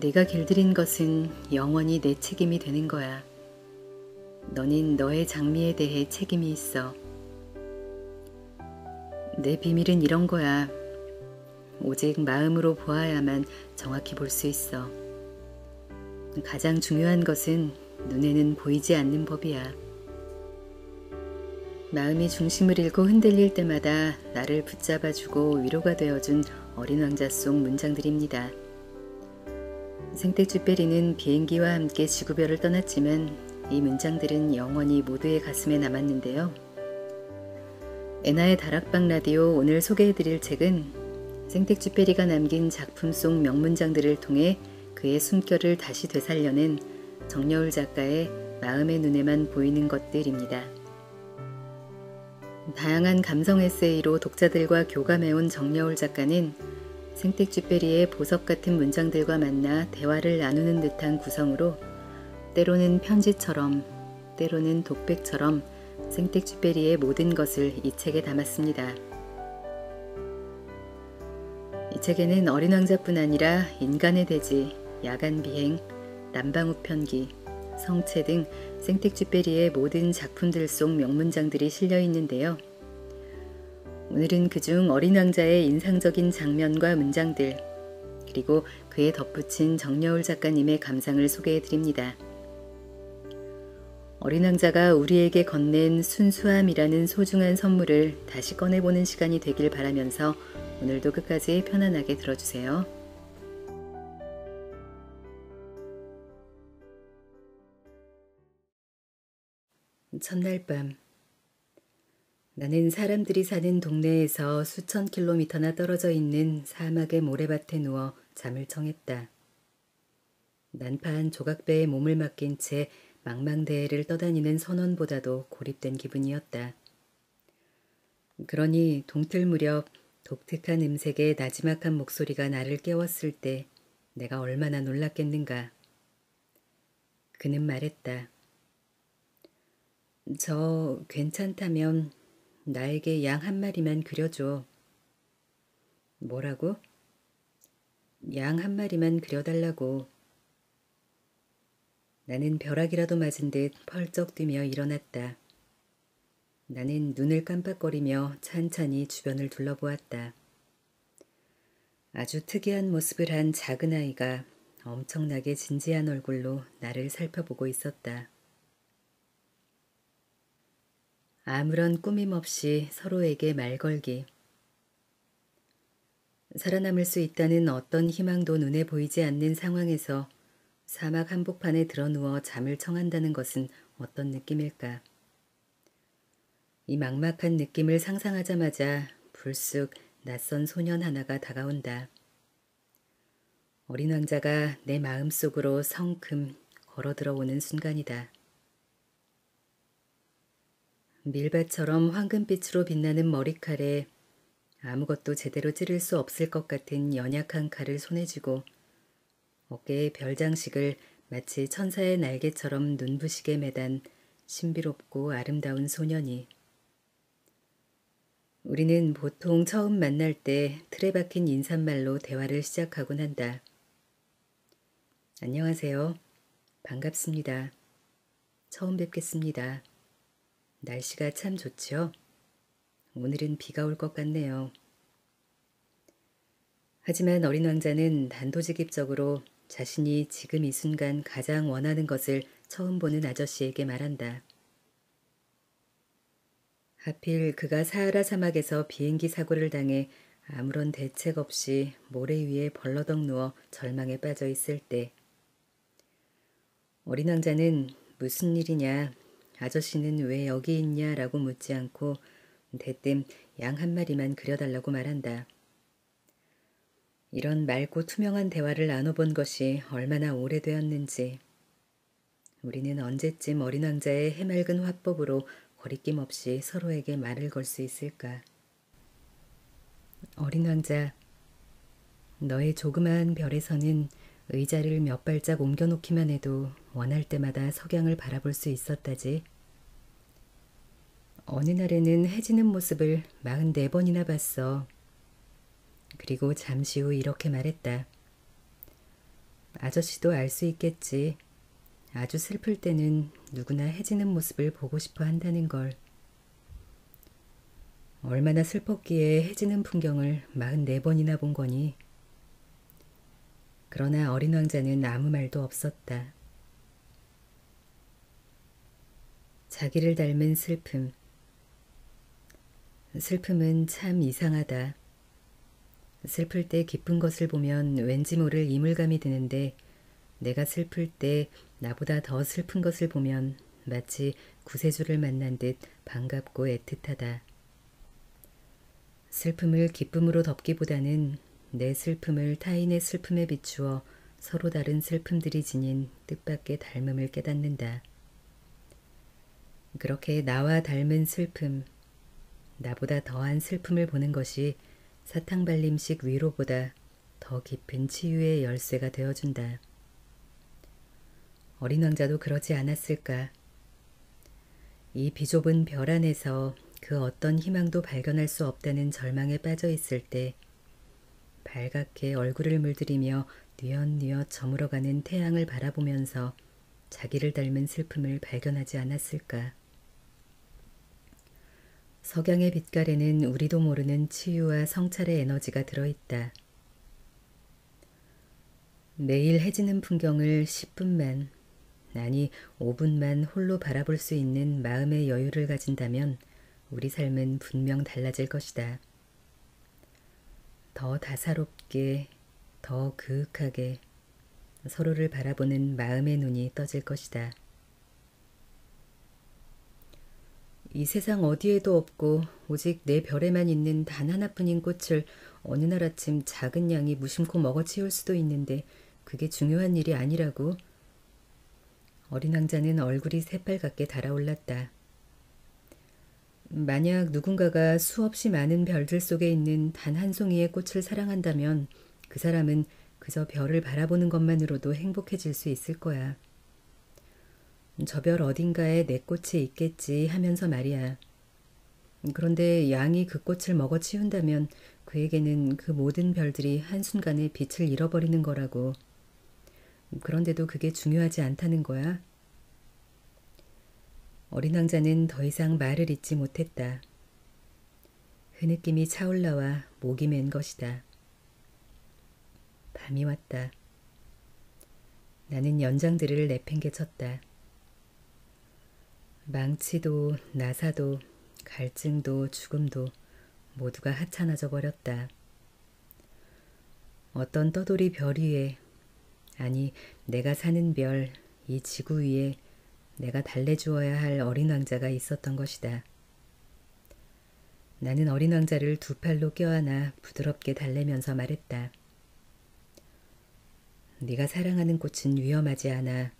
내가 길들인 것은 영원히 내 책임이 되는 거야. 너는 너의 장미에 대해 책임이 있어. 내 비밀은 이런 거야. 오직 마음으로 보아야만 정확히 볼 수 있어. 가장 중요한 것은 눈에는 보이지 않는 법이야. 마음이 중심을 잃고 흔들릴 때마다 나를 붙잡아주고 위로가 되어준 어린 왕자 속 문장들입니다. 생텍쥐페리는 비행기와 함께 지구별을 떠났지만 이 문장들은 영원히 모두의 가슴에 남았는데요. 애나의 다락방 라디오 오늘 소개해드릴 책은 생텍쥐페리가 남긴 작품 속 명문장들을 통해 그의 숨결을 다시 되살려낸 정여울 작가의 마음의 눈에만 보이는 것들입니다. 다양한 감성 에세이로 독자들과 교감해온 정여울 작가는 생텍쥐페리의 보석 같은 문장들과 만나 대화를 나누는 듯한 구성으로 때로는 편지처럼 때로는 독백처럼 생텍쥐페리의 모든 것을 이 책에 담았습니다. 이 책에는 어린 왕자뿐 아니라 인간의 대지, 야간 비행, 남방우 편기, 성체 등 생텍쥐페리의 모든 작품들 속 명문장들이 실려 있는데요. 오늘은 그중 어린 왕자의 인상적인 장면과 문장들, 그리고 그에 덧붙인 정여울 작가님의 감상을 소개해드립니다. 어린 왕자가 우리에게 건넨 순수함이라는 소중한 선물을 다시 꺼내보는 시간이 되길 바라면서 오늘도 끝까지 편안하게 들어주세요. 첫날 밤, 나는 사람들이 사는 동네에서 수천 킬로미터나 떨어져 있는 사막의 모래밭에 누워 잠을 청했다. 난파한 조각배에 몸을 맡긴 채 망망대해를 떠다니는 선원보다도 고립된 기분이었다. 그러니 동틀 무렵 독특한 음색의 나지막한 목소리가 나를 깨웠을 때 내가 얼마나 놀랐겠는가. 그는 말했다. 저 괜찮다면 나에게 양 한 마리만 그려줘. 뭐라고? 양 한 마리만 그려달라고. 나는 벼락이라도 맞은 듯 펄쩍 뛰며 일어났다. 나는 눈을 깜빡거리며 찬찬히 주변을 둘러보았다. 아주 특이한 모습을 한 작은 아이가 엄청나게 진지한 얼굴로 나를 살펴보고 있었다. 아무런 꾸밈 없이 서로에게 말 걸기. 살아남을 수 있다는 어떤 희망도 눈에 보이지 않는 상황에서 사막 한복판에 드러누워 잠을 청한다는 것은 어떤 느낌일까? 이 막막한 느낌을 상상하자마자 불쑥 낯선 소년 하나가 다가온다. 어린 왕자가 내 마음속으로 성큼 걸어 들어오는 순간이다. 밀밭처럼 황금빛으로 빛나는 머리칼에 아무것도 제대로 찌를 수 없을 것 같은 연약한 칼을 손에 쥐고 어깨에 별장식을 마치 천사의 날개처럼 눈부시게 매단 신비롭고 아름다운 소년이. 우리는 보통 처음 만날 때 틀에 박힌 인사말로 대화를 시작하곤 한다. 안녕하세요. 반갑습니다. 처음 뵙겠습니다. 날씨가 참 좋죠? 오늘은 비가 올 것 같네요. 하지만 어린 왕자는 단도직입적으로 자신이 지금 이 순간 가장 원하는 것을 처음 보는 아저씨에게 말한다. 하필 그가 사하라 사막에서 비행기 사고를 당해 아무런 대책 없이 모래 위에 벌러덩 누워 절망에 빠져 있을 때 어린 왕자는 무슨 일이냐, 아저씨는 왜 여기 있냐라고 묻지 않고 대뜸 양 한 마리만 그려달라고 말한다. 이런 맑고 투명한 대화를 나눠본 것이 얼마나 오래되었는지, 우리는 언제쯤 어린 왕자의 해맑은 화법으로 거리낌 없이 서로에게 말을 걸 수 있을까? 어린 왕자, 너의 조그마한 별에서는 의자를 몇 발짝 옮겨놓기만 해도 원할 때마다 석양을 바라볼 수 있었다지. 어느 날에는 해지는 모습을 44번이나 봤어. 그리고 잠시 후 이렇게 말했다. 아저씨도 알 수 있겠지. 아주 슬플 때는 누구나 해지는 모습을 보고 싶어 한다는 걸. 얼마나 슬펐기에 해지는 풍경을 44번이나 본 거니. 그러나 어린 왕자는 아무 말도 없었다. 자기를 닮은 슬픔. 슬픔은 참 이상하다. 슬플 때 기쁜 것을 보면 왠지 모를 이물감이 드는데 내가 슬플 때 나보다 더 슬픈 것을 보면 마치 구세주를 만난 듯 반갑고 애틋하다. 슬픔을 기쁨으로 덮기보다는 내 슬픔을 타인의 슬픔에 비추어 서로 다른 슬픔들이 지닌 뜻밖의 닮음을 깨닫는다. 그렇게 나와 닮은 슬픔, 나보다 더한 슬픔을 보는 것이 사탕발림식 위로보다 더 깊은 치유의 열쇠가 되어준다. 어린 왕자도 그러지 않았을까? 이 비좁은 별 안에서 그 어떤 희망도 발견할 수 없다는 절망에 빠져 있을 때 발갛게 얼굴을 물들이며 뉘엿뉘엿 저물어가는 태양을 바라보면서 자기를 닮은 슬픔을 발견하지 않았을까? 석양의 빛깔에는 우리도 모르는 치유와 성찰의 에너지가 들어있다. 매일 해지는 풍경을 10분만, 아니 5분만 홀로 바라볼 수 있는 마음의 여유를 가진다면 우리 삶은 분명 달라질 것이다. 더 다사롭게, 더 그윽하게 서로를 바라보는 마음의 눈이 떠질 것이다. 이 세상 어디에도 없고 오직 내 별에만 있는 단 하나뿐인 꽃을 어느 날 아침 작은 양이 무심코 먹어치울 수도 있는데 그게 중요한 일이 아니라고. 어린 왕자는 얼굴이 새빨갛게 달아올랐다. 만약 누군가가 수없이 많은 별들 속에 있는 단 한 송이의 꽃을 사랑한다면 그 사람은 그저 별을 바라보는 것만으로도 행복해질 수 있을 거야. 저 별 어딘가에 내 꽃이 있겠지 하면서 말이야. 그런데 양이 그 꽃을 먹어치운다면 그에게는 그 모든 별들이 한순간에 빛을 잃어버리는 거라고. 그런데도 그게 중요하지 않다는 거야. 어린 왕자는 더 이상 말을 잇지 못했다. 흐느낌이 차올라와 목이 맨 것이다. 밤이 왔다. 나는 연장들을 내팽개쳤다. 망치도 나사도 갈증도 죽음도 모두가 하찮아져 버렸다. 어떤 떠돌이 별 위에, 아니 내가 사는 별, 이 지구 위에 내가 달래주어야 할 어린 왕자가 있었던 것이다. 나는 어린 왕자를 두 팔로 껴안아 부드럽게 달래면서 말했다. 네가 사랑하는 꽃은 위험하지 않아.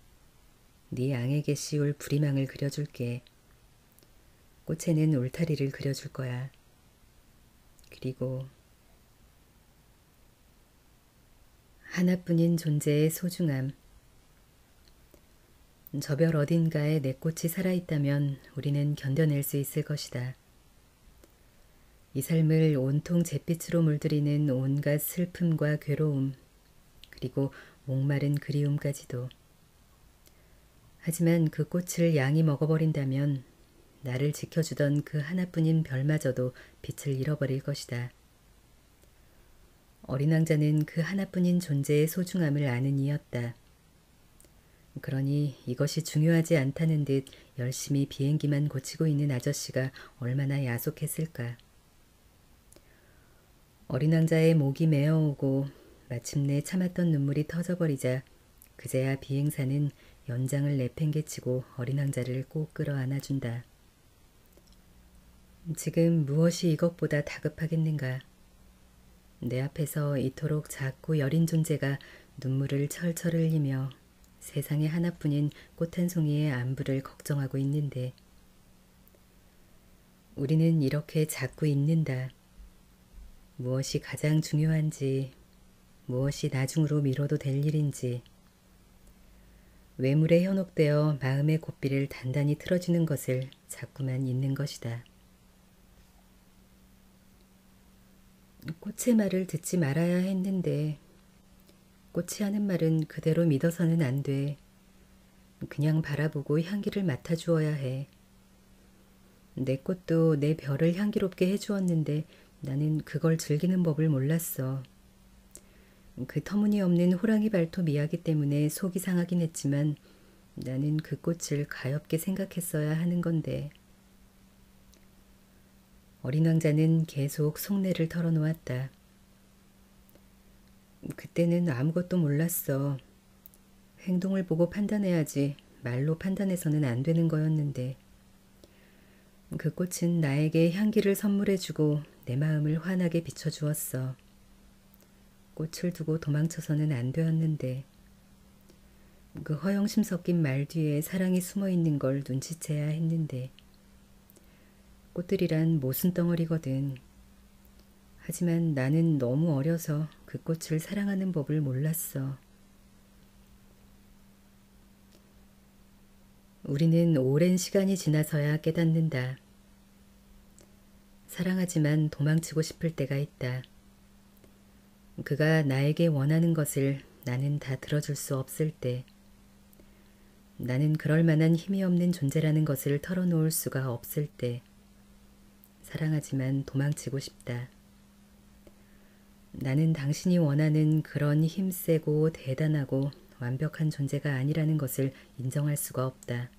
네 양에게 씌울 부리망을 그려줄게. 꽃에는 울타리를 그려줄 거야. 그리고 하나뿐인 존재의 소중함. 저 별 어딘가에 내 꽃이 살아있다면 우리는 견뎌낼 수 있을 것이다. 이 삶을 온통 잿빛으로 물들이는 온갖 슬픔과 괴로움, 그리고 목마른 그리움까지도. 하지만 그 꽃을 양이 먹어버린다면 나를 지켜주던 그 하나뿐인 별마저도 빛을 잃어버릴 것이다. 어린 왕자는 그 하나뿐인 존재의 소중함을 아는 이였다. 그러니 이것이 중요하지 않다는 듯 열심히 비행기만 고치고 있는 아저씨가 얼마나 야속했을까. 어린 왕자의 목이 메어오고 마침내 참았던 눈물이 터져버리자 그제야 비행사는 연장을 내팽개치고 어린 왕자를 꼭 끌어안아준다. 지금 무엇이 이것보다 다급하겠는가. 내 앞에서 이토록 작고 여린 존재가 눈물을 철철 흘리며 세상에 하나뿐인 꽃 한 송이의 안부를 걱정하고 있는데 우리는 이렇게 자꾸 잊는다. 무엇이 가장 중요한지, 무엇이 나중으로 미뤄도 될 일인지, 외물에 현혹되어 마음의 고삐를 단단히 틀어주는 것을 자꾸만 잊는 것이다. 꽃의 말을 듣지 말아야 했는데 꽃이 하는 말은 그대로 믿어서는 안 돼. 그냥 바라보고 향기를 맡아주어야 해. 내 꽃도 내 별을 향기롭게 해주었는데 나는 그걸 즐기는 법을 몰랐어. 그 터무니없는 호랑이 발톱 이야기 때문에 속이 상하긴 했지만 나는 그 꽃을 가엾게 생각했어야 하는 건데. 어린 왕자는 계속 속내를 털어놓았다. 그때는 아무것도 몰랐어. 행동을 보고 판단해야지 말로 판단해서는 안 되는 거였는데. 그 꽃은 나에게 향기를 선물해주고 내 마음을 환하게 비춰주었어. 꽃을 두고 도망쳐서는 안 되었는데. 그 허영심 섞인 말 뒤에 사랑이 숨어있는 걸 눈치채야 했는데. 꽃들이란 모순 덩어리거든. 하지만 나는 너무 어려서 그 꽃을 사랑하는 법을 몰랐어. 우리는 오랜 시간이 지나서야 깨닫는다. 사랑하지만 도망치고 싶을 때가 있다. 그가 나에게 원하는 것을 나는 다 들어줄 수 없을 때, 나는 그럴 만한 힘이 없는 존재라는 것을 털어놓을 수가 없을 때, 사랑하지만 도망치고 싶다. 나는 당신이 원하는 그런 힘세고 대단하고 완벽한 존재가 아니라는 것을 인정할 수가 없다.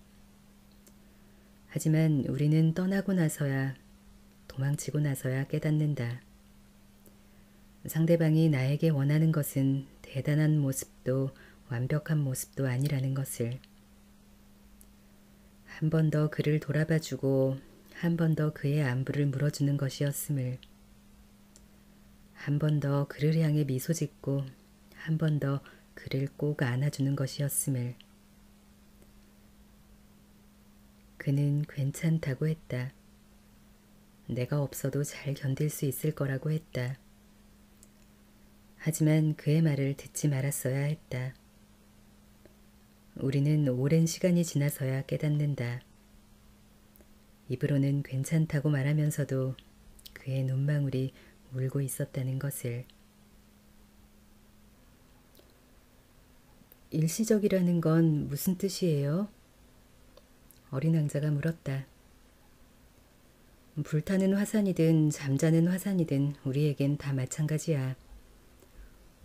하지만 우리는 떠나고 나서야, 도망치고 나서야 깨닫는다. 상대방이 나에게 원하는 것은 대단한 모습도 완벽한 모습도 아니라는 것을. 한 번 더 그를 돌아봐주고 한 번 더 그의 안부를 물어주는 것이었음을. 한 번 더 그를 향해 미소 짓고 한 번 더 그를 꼭 안아주는 것이었음을. 그는 괜찮다고 했다. 내가 없어도 잘 견딜 수 있을 거라고 했다. 하지만 그의 말을 듣지 말았어야 했다. 우리는 오랜 시간이 지나서야 깨닫는다. 입으로는 괜찮다고 말하면서도 그의 눈망울이 울고 있었다는 것을. 일시적이라는 건 무슨 뜻이에요? 어린 왕자가 물었다. 불타는 화산이든 잠자는 화산이든 우리에겐 다 마찬가지야.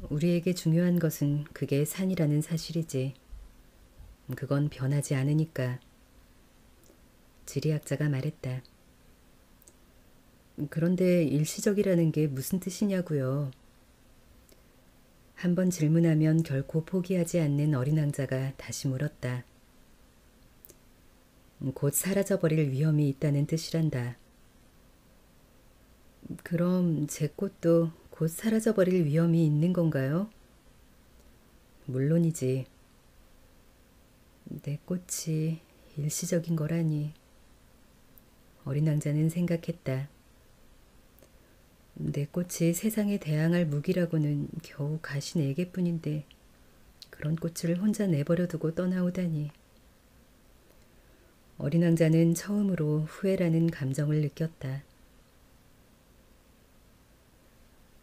우리에게 중요한 것은 그게 산이라는 사실이지. 그건 변하지 않으니까. 지리학자가 말했다. 그런데 일시적이라는 게 무슨 뜻이냐고요. 한 번 질문하면 결코 포기하지 않는 어린 왕자가 다시 물었다. 곧 사라져버릴 위험이 있다는 뜻이란다. 그럼 제 꽃도 곧 사라져버릴 위험이 있는 건가요? 물론이지. 내 꽃이 일시적인 거라니. 어린 왕자는 생각했다. 내 꽃이 세상에 대항할 무기라고는 겨우 가시 4개뿐인데 그런 꽃을 혼자 내버려 두고 떠나오다니. 어린 왕자는 처음으로 후회라는 감정을 느꼈다.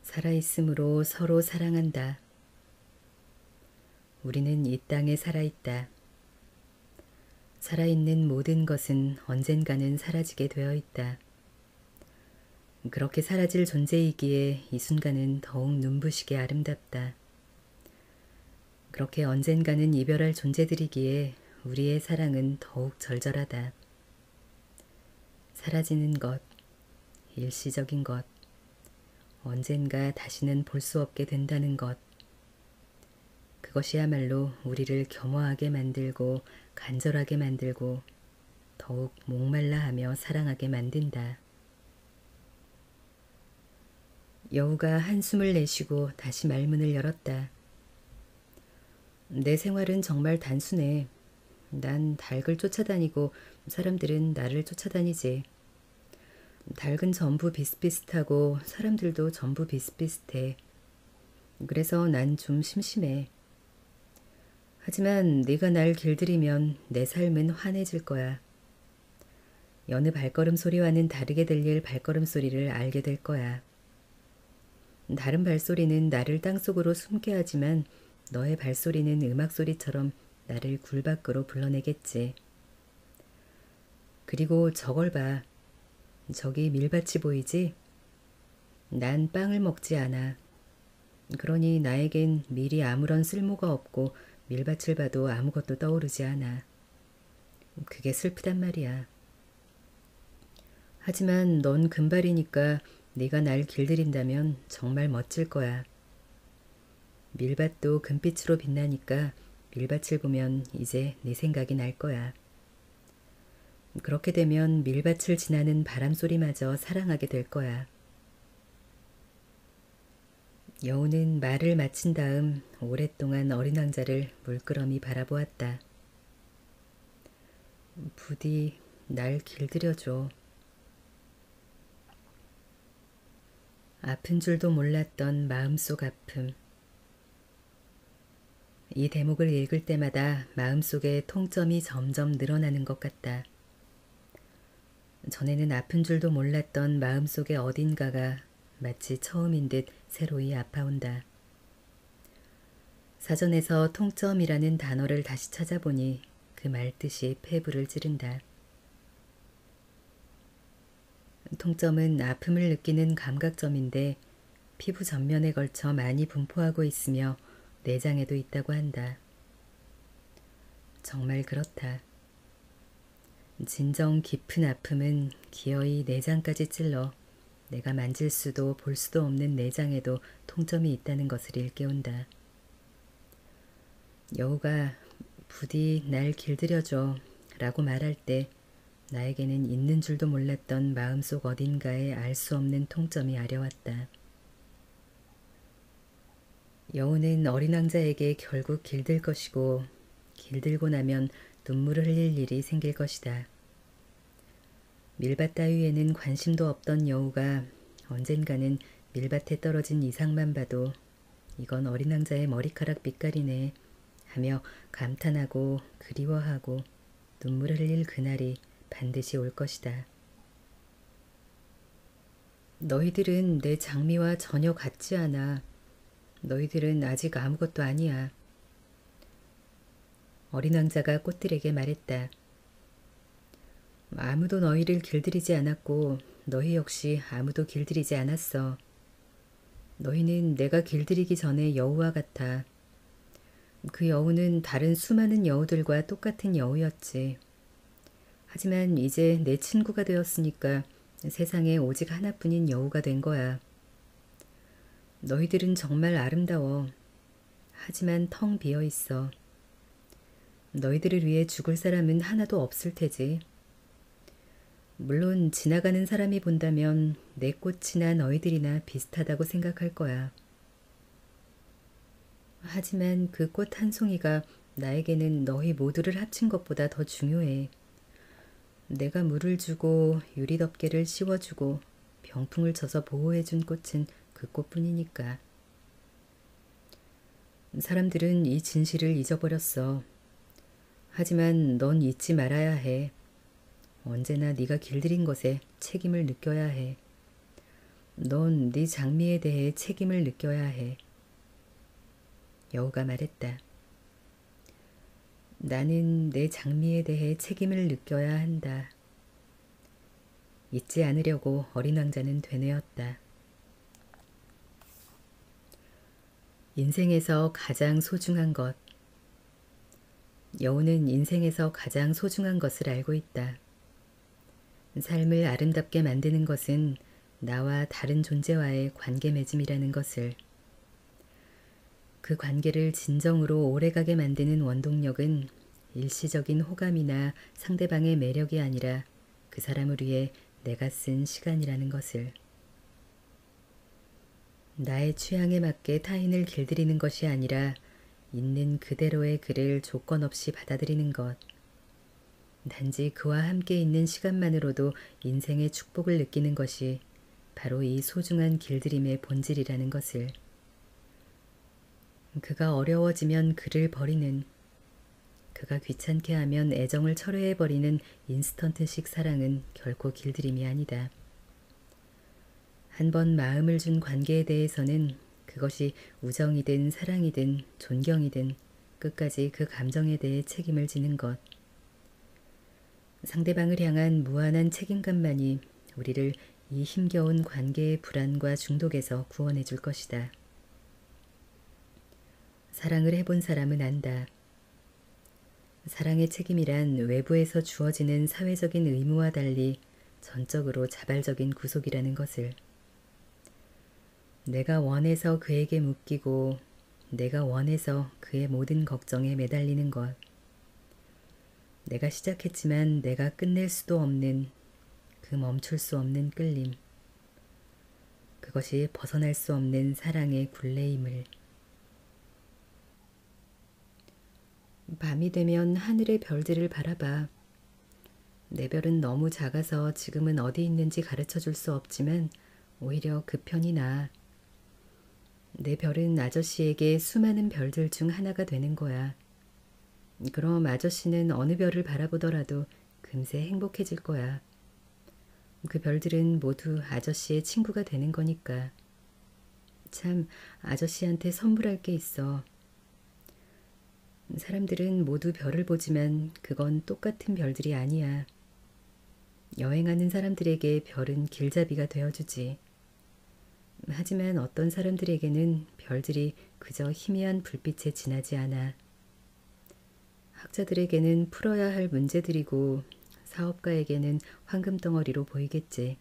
살아있음으로 서로 사랑한다. 우리는 이 땅에 살아있다. 살아있는 모든 것은 언젠가는 사라지게 되어 있다. 그렇게 사라질 존재이기에 이 순간은 더욱 눈부시게 아름답다. 그렇게 언젠가는 이별할 존재들이기에 우리의 사랑은 더욱 절절하다. 사라지는 것, 일시적인 것, 언젠가 다시는 볼 수 없게 된다는 것. 그것이야말로 우리를 겸허하게 만들고 간절하게 만들고 더욱 목말라하며 사랑하게 만든다. 여우가 한숨을 내쉬고 다시 말문을 열었다. 내 생활은 정말 단순해. 난 닭을 쫓아다니고 사람들은 나를 쫓아다니지. 닭은 전부 비슷비슷하고 사람들도 전부 비슷비슷해. 그래서 난 좀 심심해. 하지만 네가 날 길들이면 내 삶은 환해질 거야. 여느 발걸음 소리와는 다르게 들릴 발걸음 소리를 알게 될 거야. 다른 발소리는 나를 땅속으로 숨게 하지만 너의 발소리는 음악소리처럼 나를 굴 밖으로 불러내겠지. 그리고 저걸 봐. 저기 밀밭이 보이지? 난 빵을 먹지 않아. 그러니 나에겐 밀이 아무런 쓸모가 없고 밀밭을 봐도 아무것도 떠오르지 않아. 그게 슬프단 말이야. 하지만 넌 금발이니까 네가 날 길들인다면 정말 멋질 거야. 밀밭도 금빛으로 빛나니까 밀밭을 보면 이제 네 생각이 날 거야. 그렇게 되면 밀밭을 지나는 바람소리마저 사랑하게 될 거야. 여우는 말을 마친 다음 오랫동안 어린 왕자를 물끄러미 바라보았다. 부디 날 길들여줘. 아픈 줄도 몰랐던 마음속 아픔. 이 대목을 읽을 때마다 마음속에 통점이 점점 늘어나는 것 같다. 전에는 아픈 줄도 몰랐던 마음속의 어딘가가 마치 처음인 듯 새로이 아파온다. 사전에서 통점이라는 단어를 다시 찾아보니 그 말뜻이 폐부를 찌른다. 통점은 아픔을 느끼는 감각점인데 피부 전면에 걸쳐 많이 분포하고 있으며 내장에도 있다고 한다. 정말 그렇다. 진정 깊은 아픔은 기어이 내장까지 찔러 내가 만질 수도 볼 수도 없는 내장에도 통점이 있다는 것을 일깨운다. 여우가 부디 날 길들여줘 라고 말할 때 나에게는 있는 줄도 몰랐던 마음속 어딘가에 알 수 없는 통점이 아려왔다. 여우는 어린 왕자에게 결국 길들 것이고 길들고 나면 눈물을 흘릴 일이 생길 것이다. 밀밭 따위에는 관심도 없던 여우가 언젠가는 밀밭에 떨어진 이상만 봐도 이건 어린 왕자의 머리카락 빛깔이네 하며 감탄하고 그리워하고 눈물을 흘릴 그날이 반드시 올 것이다. 너희들은 내 장미와 전혀 같지 않아. 너희들은 아직 아무것도 아니야. 어린 왕자가 꽃들에게 말했다. 아무도 너희를 길들이지 않았고 너희 역시 아무도 길들이지 않았어. 너희는 내가 길들이기 전에 여우와 같아. 그 여우는 다른 수많은 여우들과 똑같은 여우였지. 하지만 이제 내 친구가 되었으니까 세상에 오직 하나뿐인 여우가 된 거야. 너희들은 정말 아름다워. 하지만 텅 비어 있어. 너희들을 위해 죽을 사람은 하나도 없을 테지. 물론 지나가는 사람이 본다면 내 꽃이나 너희들이나 비슷하다고 생각할 거야. 하지만 그 꽃 한 송이가 나에게는 너희 모두를 합친 것보다 더 중요해. 내가 물을 주고 유리덮개를 씌워주고 병풍을 쳐서 보호해준 꽃은 그 꽃뿐이니까. 사람들은 이 진실을 잊어버렸어. 하지만 넌 잊지 말아야 해. 언제나 네가 길들인 것에 책임을 느껴야 해. 넌 네 장미에 대해 책임을 느껴야 해. 여우가 말했다. 나는 내 장미에 대해 책임을 느껴야 한다. 잊지 않으려고 어린 왕자는 되뇌었다. 인생에서 가장 소중한 것. 여우는 인생에서 가장 소중한 것을 알고 있다. 삶을 아름답게 만드는 것은 나와 다른 존재와의 관계 맺음이라는 것을. 그 관계를 진정으로 오래가게 만드는 원동력은 일시적인 호감이나 상대방의 매력이 아니라 그 사람을 위해 내가 쓴 시간이라는 것을. 나의 취향에 맞게 타인을 길들이는 것이 아니라 있는 그대로의 그를 조건 없이 받아들이는 것. 단지 그와 함께 있는 시간만으로도 인생의 축복을 느끼는 것이 바로 이 소중한 길들임의 본질이라는 것을. 그가 어려워지면 그를 버리는, 그가 귀찮게 하면 애정을 철회해버리는 인스턴트식 사랑은 결코 길들임이 아니다. 한 번 마음을 준 관계에 대해서는 그것이 우정이든 사랑이든 존경이든 끝까지 그 감정에 대해 책임을 지는 것. 상대방을 향한 무한한 책임감만이 우리를 이 힘겨운 관계의 불안과 중독에서 구원해 줄 것이다. 사랑을 해본 사람은 안다. 사랑의 책임이란 외부에서 주어지는 사회적인 의무와 달리 전적으로 자발적인 구속이라는 것을. 내가 원해서 그에게 묶이고 내가 원해서 그의 모든 걱정에 매달리는 것. 내가 시작했지만 내가 끝낼 수도 없는 그 멈출 수 없는 끌림. 그것이 벗어날 수 없는 사랑의 굴레임을. 밤이 되면 하늘의 별들을 바라봐. 내 별은 너무 작아서 지금은 어디 있는지 가르쳐 줄 수 없지만 오히려 그 편이 나아. 내 별은 아저씨에게 수많은 별들 중 하나가 되는 거야. 그럼 아저씨는 어느 별을 바라보더라도 금세 행복해질 거야. 그 별들은 모두 아저씨의 친구가 되는 거니까. 참, 아저씨한테 선물할 게 있어. 사람들은 모두 별을 보지만 그건 똑같은 별들이 아니야. 여행하는 사람들에게 별은 길잡이가 되어주지. 하지만 어떤 사람들에게는 별들이 그저 희미한 불빛에 지나지 않아. 학자들에게는 풀어야 할 문제들이고 사업가에게는 황금덩어리로 보이겠지.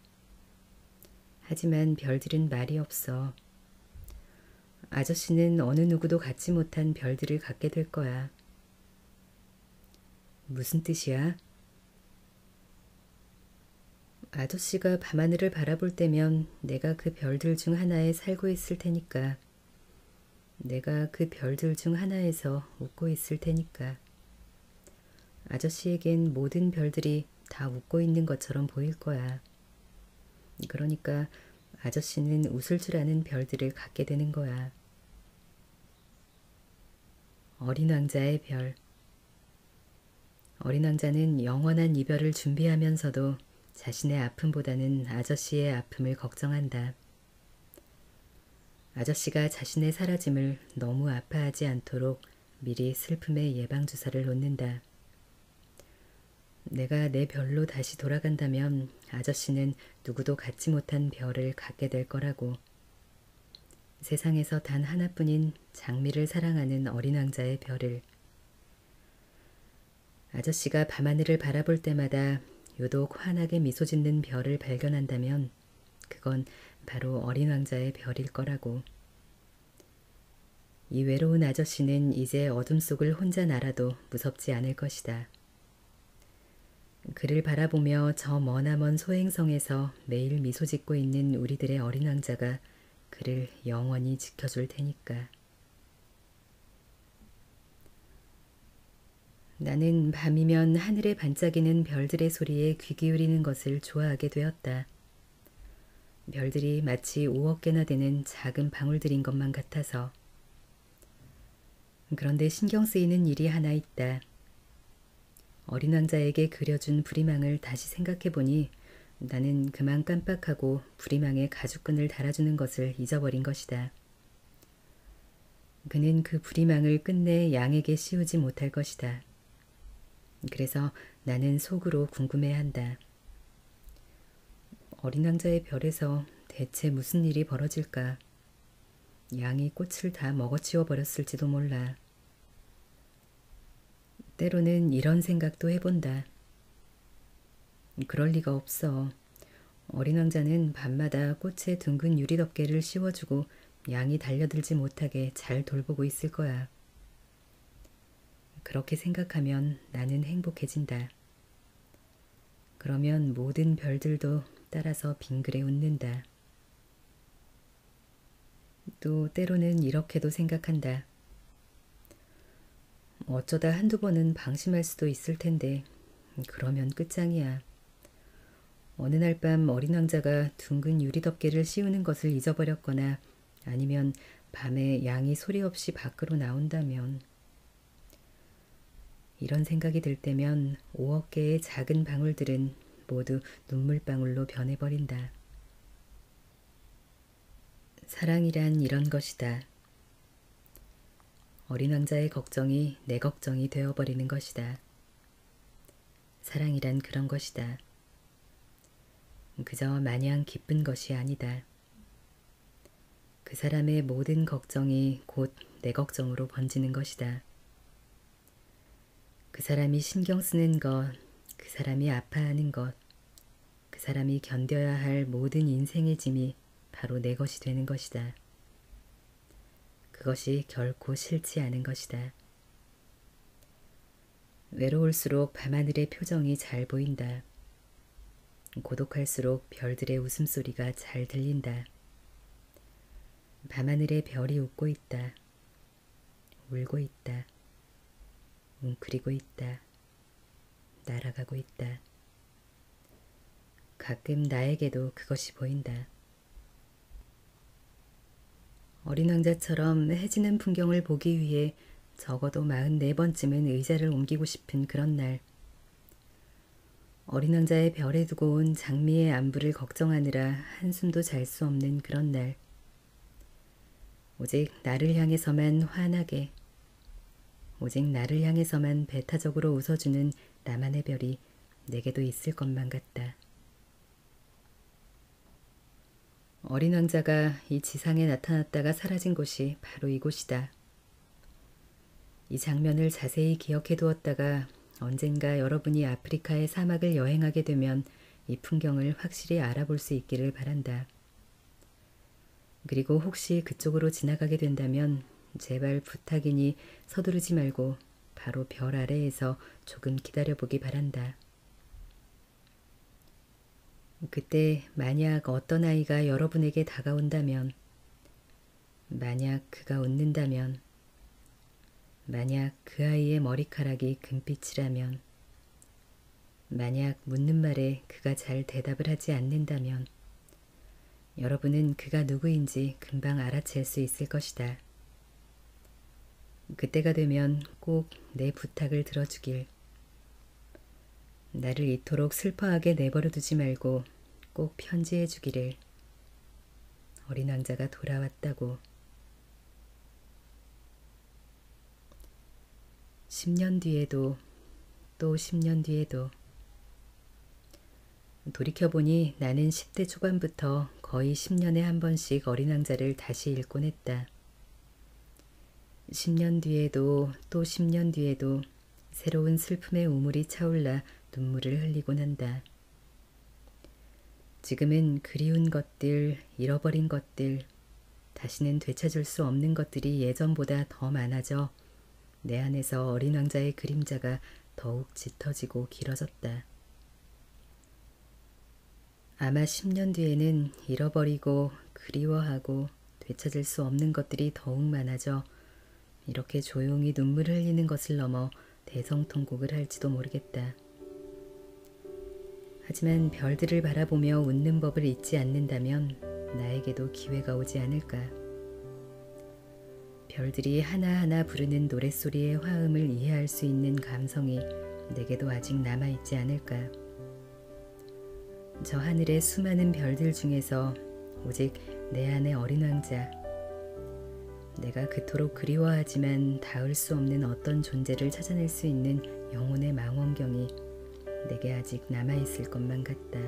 하지만 별들은 말이 없어. 아저씨는 어느 누구도 갖지 못한 별들을 갖게 될 거야. 무슨 뜻이야? 아저씨가 밤하늘을 바라볼 때면 내가 그 별들 중 하나에 살고 있을 테니까. 내가 그 별들 중 하나에서 웃고 있을 테니까. 아저씨에겐 모든 별들이 다 웃고 있는 것처럼 보일 거야. 그러니까 아저씨는 웃을 줄 아는 별들을 갖게 되는 거야. 어린 왕자의 별. 어린 왕자는 영원한 이별을 준비하면서도 자신의 아픔보다는 아저씨의 아픔을 걱정한다. 아저씨가 자신의 사라짐을 너무 아파하지 않도록 미리 슬픔의 예방주사를 놓는다. 내가 내 별로 다시 돌아간다면 아저씨는 누구도 갖지 못한 별을 갖게 될 거라고. 세상에서 단 하나뿐인 장미를 사랑하는 어린 왕자의 별을. 아저씨가 밤하늘을 바라볼 때마다 유독 환하게 미소 짓는 별을 발견한다면 그건 바로 어린 왕자의 별일 거라고. 이 외로운 아저씨는 이제 어둠 속을 혼자 날아도 무섭지 않을 것이다. 그를 바라보며 저 머나먼 소행성에서 매일 미소 짓고 있는 우리들의 어린 왕자가 그를 영원히 지켜줄 테니까. 나는 밤이면 하늘에 반짝이는 별들의 소리에 귀 기울이는 것을 좋아하게 되었다. 별들이 마치 5억 개나 되는 작은 방울들인 것만 같아서. 그런데 신경 쓰이는 일이 하나 있다. 어린 왕자에게 그려준 부리망을 다시 생각해보니 나는 그만 깜빡하고 부리망에 가죽끈을 달아주는 것을 잊어버린 것이다. 그는 그 부리망을 끝내 양에게 씌우지 못할 것이다. 그래서 나는 속으로 궁금해한다. 어린 왕자의 별에서 대체 무슨 일이 벌어질까? 양이 꽃을 다 먹어치워 버렸을지도 몰라. 때로는 이런 생각도 해본다. 그럴 리가 없어. 어린 왕자는 밤마다 꽃에 둥근 유리덮개를 씌워주고 양이 달려들지 못하게 잘 돌보고 있을 거야. 그렇게 생각하면 나는 행복해진다. 그러면 모든 별들도 따라서 빙그레 웃는다. 또 때로는 이렇게도 생각한다. 어쩌다 한두 번은 방심할 수도 있을 텐데 그러면 끝장이야. 어느 날 밤 어린 왕자가 둥근 유리덮개를 씌우는 것을 잊어버렸거나 아니면 밤에 양이 소리 없이 밖으로 나온다면. 이런 생각이 들 때면 5억 개의 작은 방울들은 모두 눈물방울로 변해버린다. 사랑이란 이런 것이다. 어린 왕자의 걱정이 내 걱정이 되어버리는 것이다. 사랑이란 그런 것이다. 그저 마냥 기쁜 것이 아니다. 그 사람의 모든 걱정이 곧 내 걱정으로 번지는 것이다. 그 사람이 신경 쓰는 것, 그 사람이 아파하는 것, 그 사람이 견뎌야 할 모든 인생의 짐이 바로 내 것이 되는 것이다. 그것이 결코 싫지 않은 것이다. 외로울수록 밤하늘의 표정이 잘 보인다. 고독할수록 별들의 웃음소리가 잘 들린다. 밤하늘의 별이 웃고 있다. 울고 있다. 웅크리고 있다. 날아가고 있다. 가끔 나에게도 그것이 보인다. 어린 왕자처럼 해지는 풍경을 보기 위해 적어도 44번쯤은 의자를 옮기고 싶은 그런 날, 어린 왕자의 별에 두고 온 장미의 안부를 걱정하느라 한숨도 잘 수 없는 그런 날, 오직 나를 향해서만 환하게, 오직 나를 향해서만 배타적으로 웃어주는 나만의 별이 내게도 있을 것만 같다. 어린 왕자가 이 지상에 나타났다가 사라진 곳이 바로 이곳이다. 이 장면을 자세히 기억해 두었다가 언젠가 여러분이 아프리카의 사막을 여행하게 되면 이 풍경을 확실히 알아볼 수 있기를 바란다. 그리고 혹시 그쪽으로 지나가게 된다면 제발 부탁이니 서두르지 말고 바로 별 아래에서 조금 기다려보기 바란다. 그때 만약 어떤 아이가 여러분에게 다가온다면, 만약 그가 웃는다면, 만약 그 아이의 머리카락이 금빛이라면, 만약 묻는 말에 그가 잘 대답을 하지 않는다면 여러분은 그가 누구인지 금방 알아챌 수 있을 것이다. 그때가 되면 꼭 내 부탁을 들어주길. 나를 이토록 슬퍼하게 내버려 두지 말고 꼭 편지해 주기를. 어린 왕자가 돌아왔다고. 10년 뒤에도 또 10년 뒤에도 돌이켜보니 나는 10대 초반부터 거의 10년에 한 번씩 어린 왕자를 다시 읽곤 했다. 10년 뒤에도 또 10년 뒤에도 새로운 슬픔의 우물이 차올라 눈물을 흘리곤 한다. 지금은 그리운 것들, 잃어버린 것들, 다시는 되찾을 수 없는 것들이 예전보다 더 많아져 내 안에서 어린 왕자의 그림자가 더욱 짙어지고 길어졌다. 아마 10년 뒤에는 잃어버리고 그리워하고 되찾을 수 없는 것들이 더욱 많아져 이렇게 조용히 눈물을 흘리는 것을 넘어 대성통곡을 할지도 모르겠다. 하지만 별들을 바라보며 웃는 법을 잊지 않는다면 나에게도 기회가 오지 않을까. 별들이 하나하나 부르는 노랫소리의 화음을 이해할 수 있는 감성이 내게도 아직 남아있지 않을까. 저 하늘의 수많은 별들 중에서 오직 내 안의 어린 왕자, 내가 그토록 그리워하지만 닿을 수 없는 어떤 존재를 찾아낼 수 있는 영혼의 망원경이 내게 아직 남아있을 것만 같다.